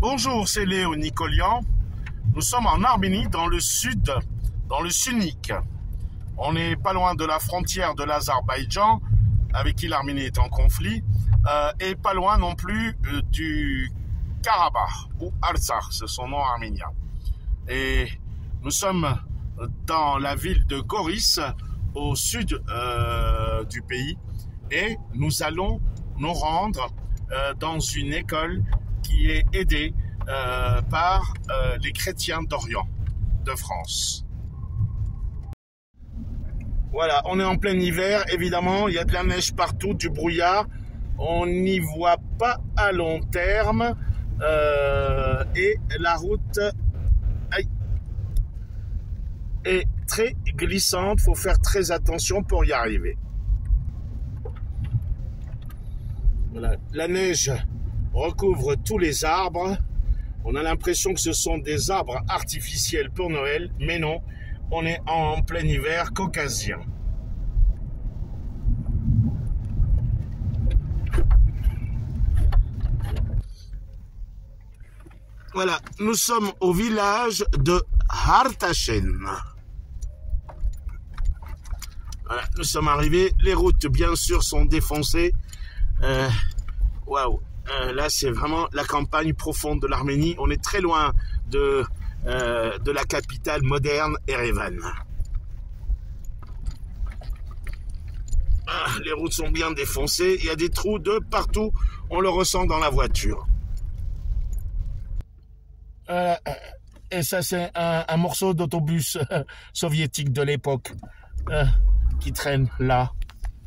Bonjour, c'est Léo Nicolian. Nous sommes en Arménie, dans le sud, dans le Sunnik. On n'est pas loin de la frontière de l'Azerbaïdjan, avec qui l'Arménie est en conflit, et pas loin non plus du Karabakh, ou Artsakh, c'est son nom arménien. Et nous sommes dans la ville de Goris, au sud du pays, et nous allons nous rendre dans une école qui est aidée par les chrétiens d'Orient, de France. Voilà, on est en plein hiver, évidemment, il y a de la neige partout, du brouillard, on n'y voit pas à long terme, et la route est très glissante, il faut faire très attention pour y arriver. Voilà, la neige recouvre tous les arbres. On a l'impression que ce sont des arbres artificiels pour Noël, mais non, on est en plein hiver caucasien. Voilà, nous sommes au village de Artashen. Voilà, nous sommes arrivés, les routes bien sûr sont défoncées. Waouh! Là, c'est vraiment la campagne profonde de l'Arménie. On est très loin de la capitale moderne, Erevan. Ah, les routes sont bien défoncées. Il y a des trous de partout. On le ressent dans la voiture. Et ça, c'est un morceau d'autobus soviétique de l'époque qui traîne là.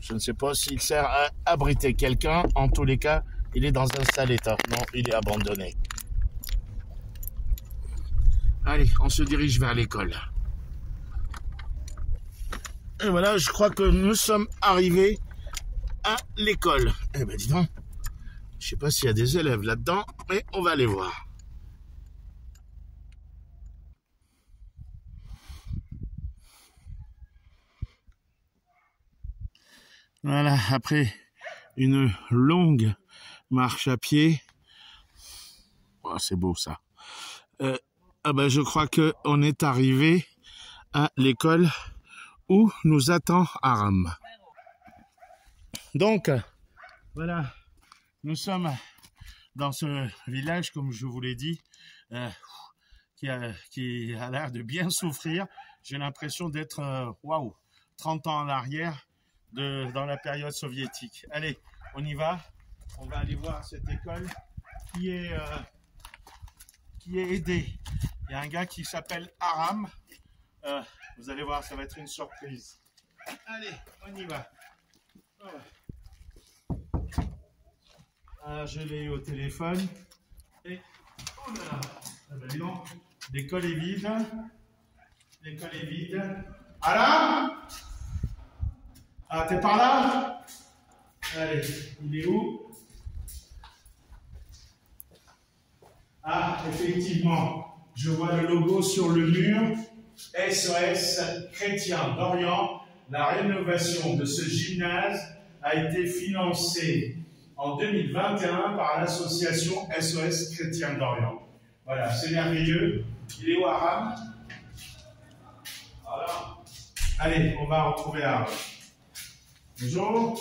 Je ne sais pas s'il sert à abriter quelqu'un. En tous les cas, il est dans un sale état. Non, il est abandonné. Allez, on se dirige vers l'école. Et voilà, je crois que nous sommes arrivés à l'école. Eh ben, dis donc, je ne sais pas s'il y a des élèves là-dedans, mais on va aller voir. Voilà, après une longue marche à pied. Oh, c'est beau ça. Je crois qu'on est arrivé à l'école où nous attend Aram. Donc, voilà, nous sommes dans ce village, comme je vous l'ai dit, qui a l'air de bien souffrir. J'ai l'impression d'être, 30 ans en arrière, dans la période soviétique. Allez, on y va. On va aller voir cette école qui est aidée. Il y a un gars qui s'appelle Aram. Vous allez voir, ça va être une surprise. Allez, on y va. Je l'ai eu au téléphone. Et, oh là là, dis donc, l'école est vide. L'école est vide. Aram! Ah, t'es par là? Allez, il est où? Ah, effectivement, je vois le logo sur le mur. SOS Chrétien d'Orient. La rénovation de ce gymnase a été financée en 2021 par l'association SOS Chrétien d'Orient. Voilà, c'est merveilleux. Il est où, Aram? Voilà. Allez, on va retrouver Aram. Bonjour.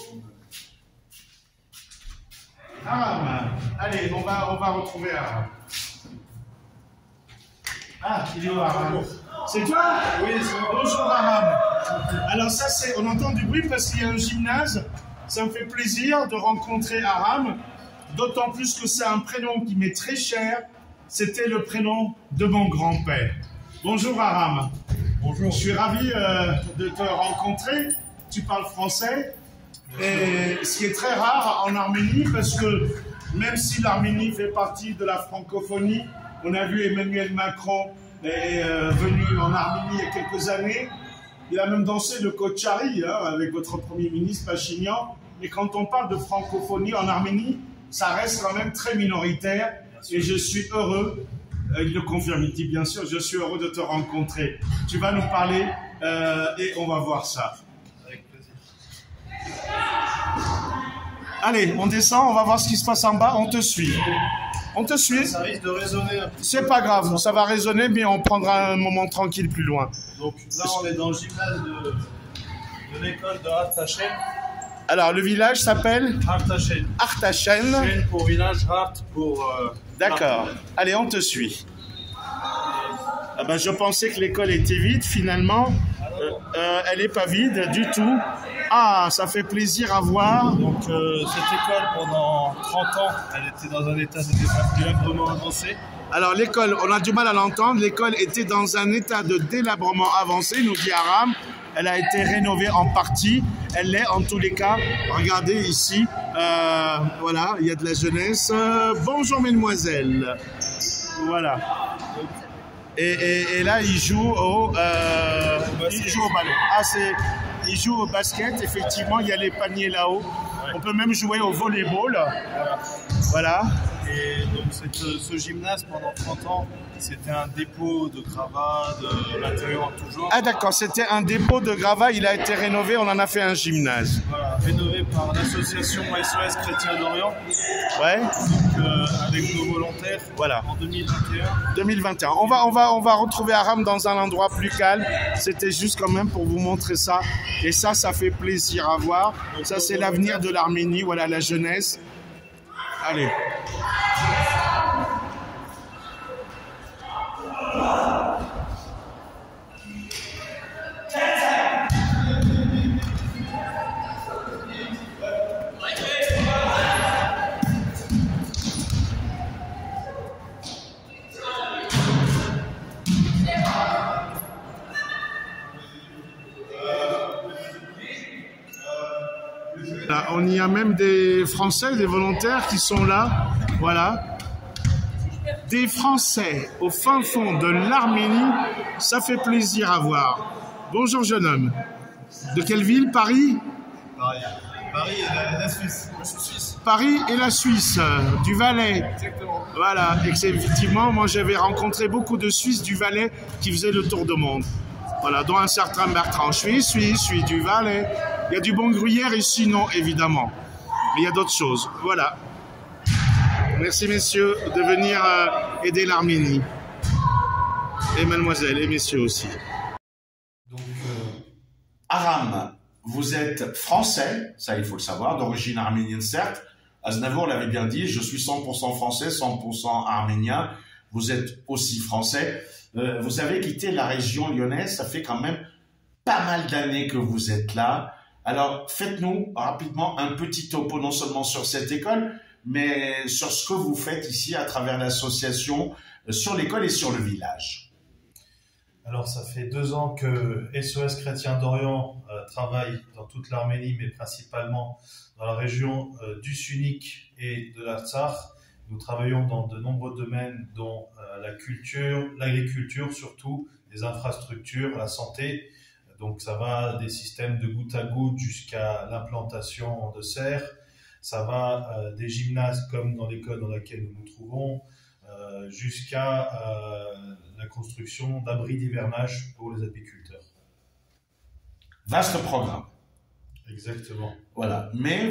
Aram. Allez, on va retrouver Aram. Ah, il est où, Aram? C'est toi? Oui, c'est moi. Bonjour, Aram. Alors ça, on entend du bruit parce qu'il y a un gymnase. Ça me fait plaisir de rencontrer Aram, d'autant plus que c'est un prénom qui m'est très cher. C'était le prénom de mon grand-père. Bonjour, Aram. Bonjour. Je suis ravi de te rencontrer. Tu parles français, et ce qui est très rare en Arménie, parce que même si l'Arménie fait partie de la francophonie, on a vu Emmanuel Macron est venu en Arménie il y a quelques années, il a même dansé le Kochari avec votre Premier ministre Pachinian, mais quand on parle de francophonie en Arménie, ça reste quand même très minoritaire, et je suis heureux, il le confirme, il dit bien sûr, je suis heureux de te rencontrer. Tu vas nous parler et on va voir ça. Allez, on descend, on va voir ce qui se passe en bas, on te suit. On te suit. Ça risque de résonner un petit peu. C'est pas grave, ça va résonner, mais on prendra un moment tranquille plus loin. Donc là, on est dans le gymnase de l'école de Artachen. Alors, le village s'appelle Artachen. Artachen. Chen pour village, Hart pour... D'accord. Allez, on te suit. Ah ben, je pensais que l'école était vide, finalement. Elle n'est pas vide du tout. Ah, ça fait plaisir à voir. Donc cette école, pendant 30 ans, elle était dans un état de délabrement avancé. Alors l'école, on a du mal à l'entendre, l'école était dans un état de délabrement avancé, nous dit Aram. Elle a été rénovée en partie, elle l'est en tous les cas. Regardez ici, voilà, il y a de la jeunesse. Bonjour mesdemoiselles. Voilà. Et là, il joue au ballon. Ah, il joue au basket, effectivement, il y a les paniers là-haut. Ouais. On peut même jouer au volleyball. Voilà. Et donc ce gymnase, pendant 30 ans, c'était un dépôt de gravats, de matériaux en tout genre. Ah d'accord, c'était un dépôt de gravats, il a été rénové, on en a fait un gymnase. Voilà, rénové par l'association SOS Chrétien d'Orient. Ouais. Donc avec nos volontaires, voilà. En 2021. 2021. On va retrouver Aram dans un endroit plus calme. C'était juste quand même pour vous montrer ça. Et ça fait plaisir à voir. Donc, ça, c'est l'avenir de l'Arménie, voilà, la jeunesse. Allez. Là, on y a même des Français, des volontaires qui sont là. Voilà. Des Français au fin fond de l'Arménie, ça fait plaisir à voir. Bonjour jeune homme. De quelle ville? Paris? Paris et la Suisse. Moi, je suis suisse. Paris et la Suisse, du Valais. Exactement. Voilà, et effectivement, moi j'avais rencontré beaucoup de Suisses du Valais qui faisaient le tour du monde. Voilà, dont un certain Bertrand. Je suis du Valais. Il y a du bon gruyère ici, non, évidemment. Mais il y a d'autres choses. Voilà. Merci, messieurs, de venir aider l'Arménie. Et mademoiselle, et messieurs aussi. Donc, Aram, vous êtes français, ça il faut le savoir, d'origine arménienne certes. Aznavour l'avait bien dit, je suis 100% français, 100% arménien. Vous êtes aussi français. Vous avez quitté la région lyonnaise, ça fait quand même pas mal d'années que vous êtes là. Alors, faites-nous rapidement un petit topo, non seulement sur cette école, mais sur ce que vous faites ici à travers l'association, sur l'école et sur le village. Alors, ça fait 2 ans que SOS Chrétien d'Orient travaille dans toute l'Arménie, mais principalement dans la région du Sunnique et de l'Artsakh. Nous travaillons dans de nombreux domaines, dont la culture, l'agriculture surtout, les infrastructures, la santé. Donc ça va des systèmes de goutte à goutte jusqu'à l'implantation de serres. Ça va des gymnases comme dans l'école dans laquelle nous nous trouvons, jusqu'à la construction d'abris d'hivernage pour les apiculteurs. Vaste programme. Exactement. Voilà. Mais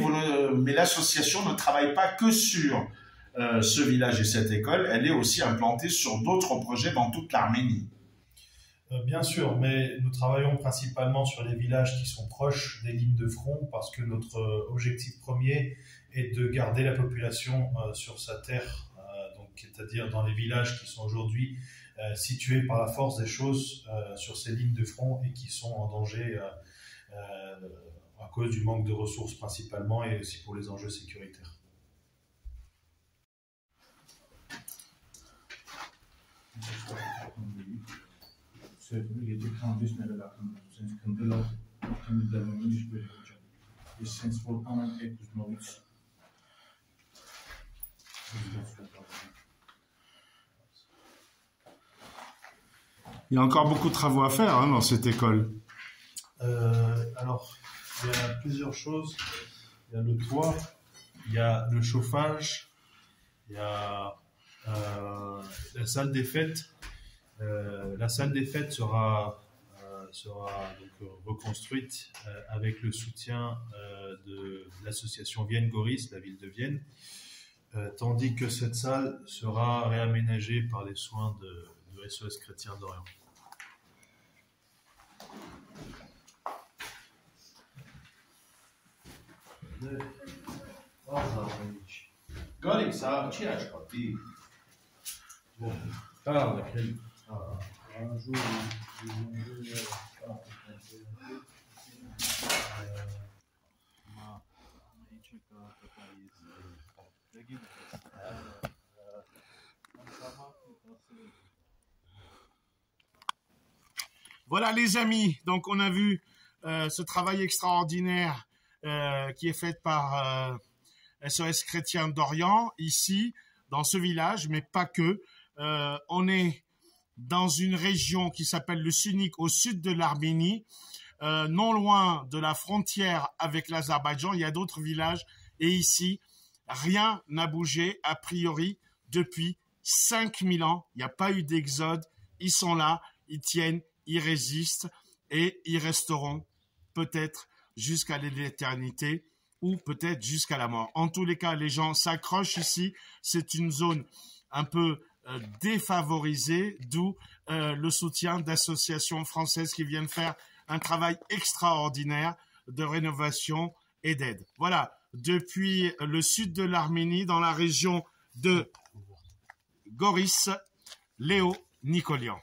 l'association ne travaille pas que sur ce village et cette école, elle est aussi implantée sur d'autres projets dans toute l'Arménie. Bien sûr, mais nous travaillons principalement sur les villages qui sont proches des lignes de front parce que notre objectif premier est de garder la population sur sa terre, donc c'est-à-dire dans les villages qui sont aujourd'hui situés par la force des choses sur ces lignes de front et qui sont en danger à cause du manque de ressources principalement et aussi pour les enjeux sécuritaires. Il y a encore beaucoup de travaux à faire dans cette école. Alors, il y a plusieurs choses. Il y a le toit, il y a le chauffage, il y a la salle des fêtes. La salle des fêtes sera sera donc reconstruite avec le soutien de l'association Vienne-Goris, la ville de Vienne, tandis que cette salle sera réaménagée par les soins de SOS Chrétien d'Orient. Voilà les amis, donc on a vu ce travail extraordinaire qui est fait par SOS Chrétien d'Orient, ici, dans ce village, mais pas que. On est dans une région qui s'appelle le Sunik, au sud de l'Arménie, non loin de la frontière avec l'Azerbaïdjan. Il y a d'autres villages, et ici, rien n'a bougé, a priori, depuis 5000 ans. Il n'y a pas eu d'exode, ils sont là, ils tiennent, ils résistent, et ils resteront peut-être jusqu'à l'éternité, ou peut-être jusqu'à la mort. En tous les cas, les gens s'accrochent ici. C'est une zone un peu défavorisée, d'où le soutien d'associations françaises qui viennent faire un travail extraordinaire de rénovation et d'aide. Voilà, depuis le sud de l'Arménie, dans la région de Goris, Léo Nicolian.